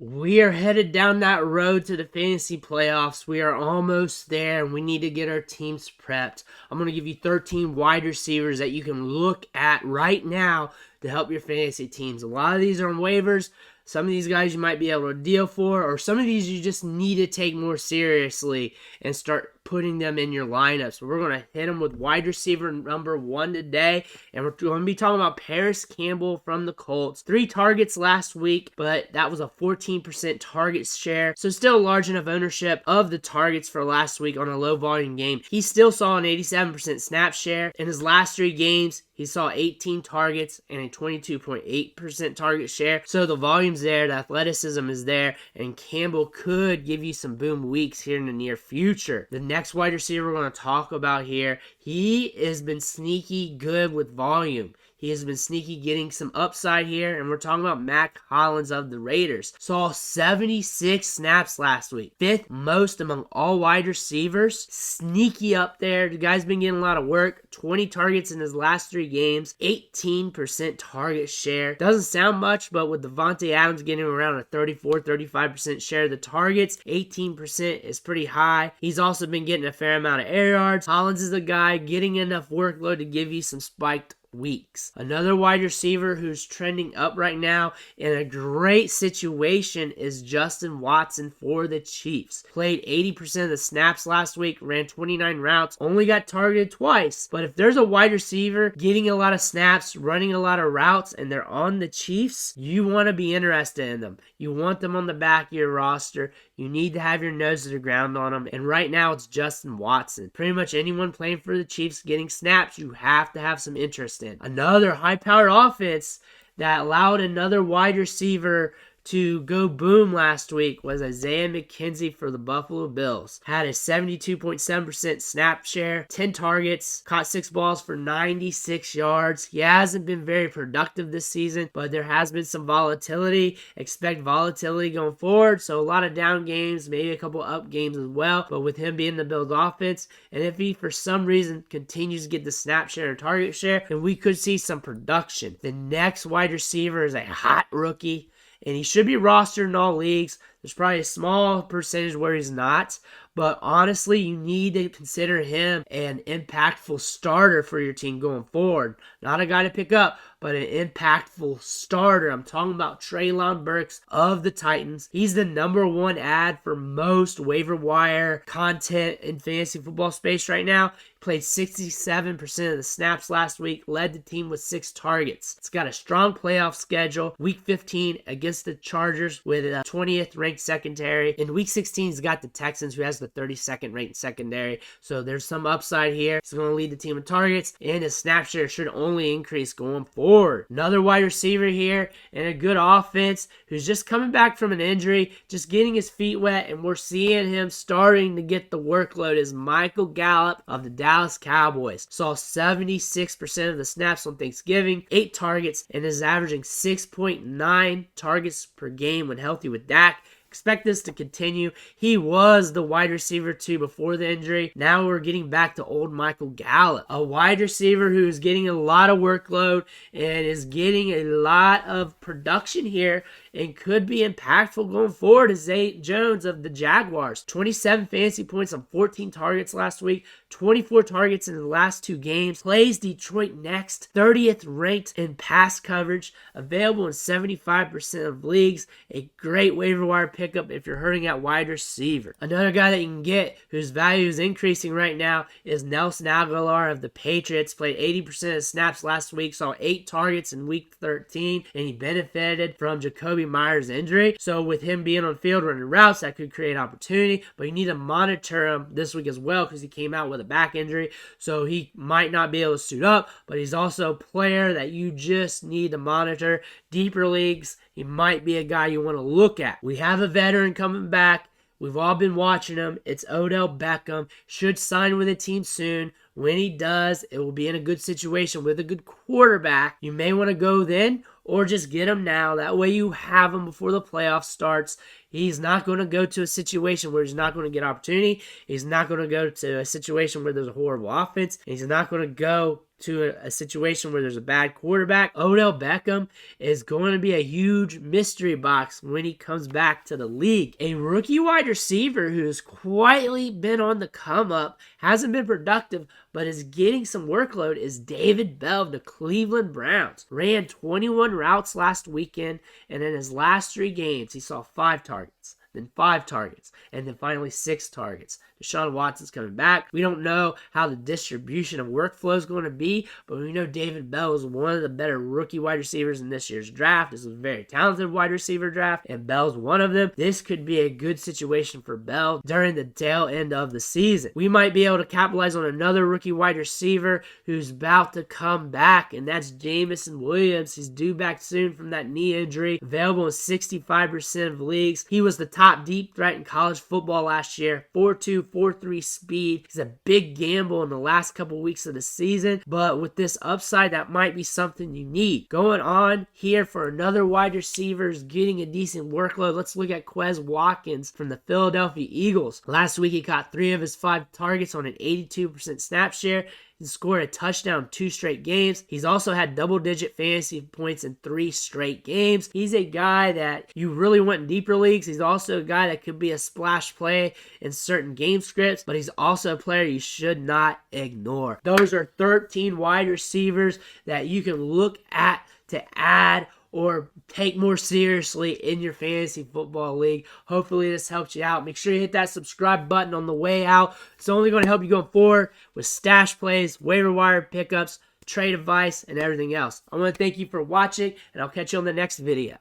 We are headed down that road to the fantasy playoffs. We are almost there, and we need to get our teams prepped. I'm going to give you 13 wide receivers that you can look at right now to help your fantasy teams. A lot of these are on waivers. Some of these guys you might be able to deal for, or some of these you just need to take more seriously and start putting them in your lineup. So we're going to hit them with wide receiver number 1 today, and we're going to be talking about Paris Campbell from the Colts. 3 targets last week, but that was a 14% target share, so still large enough ownership of the targets for last week on a low volume game. He still saw an 87% snap share. In his last 3 games, he saw 18 targets and a 22.8% target share. So the volume's there, the athleticism is there, and Campbell could give you some boom weeks here in the near future. The next wide receiver we're going to talk about here, he has been sneaky good with volume. He has been sneaky getting some upside here, and we're talking about Mac Hollins of the Raiders. Saw 76 snaps last week. 5th most among all wide receivers. Sneaky up there. The guy's been getting a lot of work. 20 targets in his last 3 games. 18% target share. Doesn't sound much, but with Devontae Adams getting around a 34-35% share of the targets, 18% is pretty high. He's also been getting a fair amount of air yards. Hollins is a guy getting enough workload to give you some spiked weeks. Another wide receiver who's trending up right now in a great situation is Justin Watson for the Chiefs. Played 80% of the snaps last week, ran 29 routes, only got targeted twice. But if there's a wide receiver getting a lot of snaps, running a lot of routes, and they're on the Chiefs, you want to be interested in them. You want them on the back of your roster. You need to have your nose to the ground on them. And right now it's Justin Watson. Pretty much anyone playing for the Chiefs getting snaps, you have to have some interest in. Another high-powered offense that allowed another wide receiver to go boom last week was Isaiah McKenzie for the Buffalo Bills. Had a 72.7% snap share, 10 targets, caught 6 balls for 96 yards. He hasn't been very productive this season, but there has been some volatility. Expect volatility going forward, so a lot of down games, maybe a couple up games as well, but with him being the Bills offense, and if he for some reason continues to get the snap share and target share, then we could see some production. The next wide receiver is a hot rookie, and he should be rostered in all leagues. There's probably a small percentage where he's not. But honestly, you need to consider him an impactful starter for your team going forward. Not a guy to pick up, but an impactful starter. I'm talking about Trailon Burks of the Titans. He's the number 1 ad for most waiver wire content in fantasy football space right now. Played 67% of the snaps last week, led the team with 6 targets. It's got a strong playoff schedule. Week 15 against the Chargers with a 20th ranked secondary. In week 16, he's got the Texans, who has the 32nd ranked secondary. So there's some upside here. He's going to lead the team in targets, and his snap share should only increase going forward. Another wide receiver here and a good offense who's just coming back from an injury, just getting his feet wet, and we're seeing him starting to get the workload is Michael Gallup of the Dallas Cowboys. Saw 76% of the snaps on Thanksgiving, 8 targets, and is averaging 6.9 targets per game when healthy with Dak. Expect this to continue. He was the wide receiver 2 before the injury. Now we're getting back to old Michael Gallup, a wide receiver who is getting a lot of workload and is getting a lot of production here and could be impactful going forward is Zay Jones of the Jaguars. 27 fantasy points on 14 targets last week, 24 targets in the last 2 games. Plays Detroit next, 30th ranked in pass coverage, available in 75% of leagues. A great waiver wire pickup if you're hurting at wide receiver. Another guy that you can get whose value is increasing right now is Nelson Agholor of the Patriots. Played 80% of snaps last week, saw 8 targets in week 13, and he benefited from Jacoby Myers' injury. So with him being on field running routes, that could create opportunity, but you need to monitor him this week as well because he came out with a back injury, so he might not be able to suit up, but he's also a player that you just need to monitor. Deeper leagues, he might be a guy you want to look at. We have a veteran coming back. We've all been watching him. It's Odell Beckham. Should sign with a team soon. When he does, it will be in a good situation with a good quarterback. You may want to go then or just get him now. That way you have him before the playoffs starts. He's not going to go to a situation where he's not going to get opportunity. He's not going to go to a situation where there's a horrible offense. He's not going to go to a situation where there's a bad quarterback. Odell Beckham is going to be a huge mystery box when he comes back to the league. A rookie wide receiver who's quietly been on the come up, hasn't been productive, but is getting some workload is David Bell of the Cleveland Browns. Ran 21 routes last weekend, and in his last 3 games, he saw 5 targets, then 5 targets, and then finally 6 targets. Deshaun Watson's coming back. We don't know how the distribution of workflow is going to be, but we know David Bell is one of the better rookie wide receivers in this year's draft. This is a very talented wide receiver draft, and Bell's one of them. This could be a good situation for Bell during the tail end of the season. We might be able to capitalize on another rookie wide receiver who's about to come back, and that's Jamison Williams. He's due back soon from that knee injury. Available in 65% of leagues. He was the top deep threat in college football last year. 4.2, 4.3 speed. He's a big gamble in the last couple weeks of the season, but with this upside, that might be something you need. Going on here for another wide receiver is getting a decent workload. Let's look at Quez Watkins from the Philadelphia Eagles. Last week, he caught 3 of his 5 targets on an 82% snap share. He scored a touchdown 2 straight games. He's also had double-digit fantasy points in 3 straight games. He's a guy that you really want in deeper leagues. He's also a guy that could be a splash play in certain game scripts, but he's also a player you should not ignore. Those are 13 wide receivers that you can look at to add or take more seriously in your fantasy football league. Hopefully this helps you out. Make sure you hit that subscribe button on the way out. It's only going to help you going forward with stash plays, waiver wire pickups, trade advice, and everything else. I want to thank you for watching, and I'll catch you on the next video.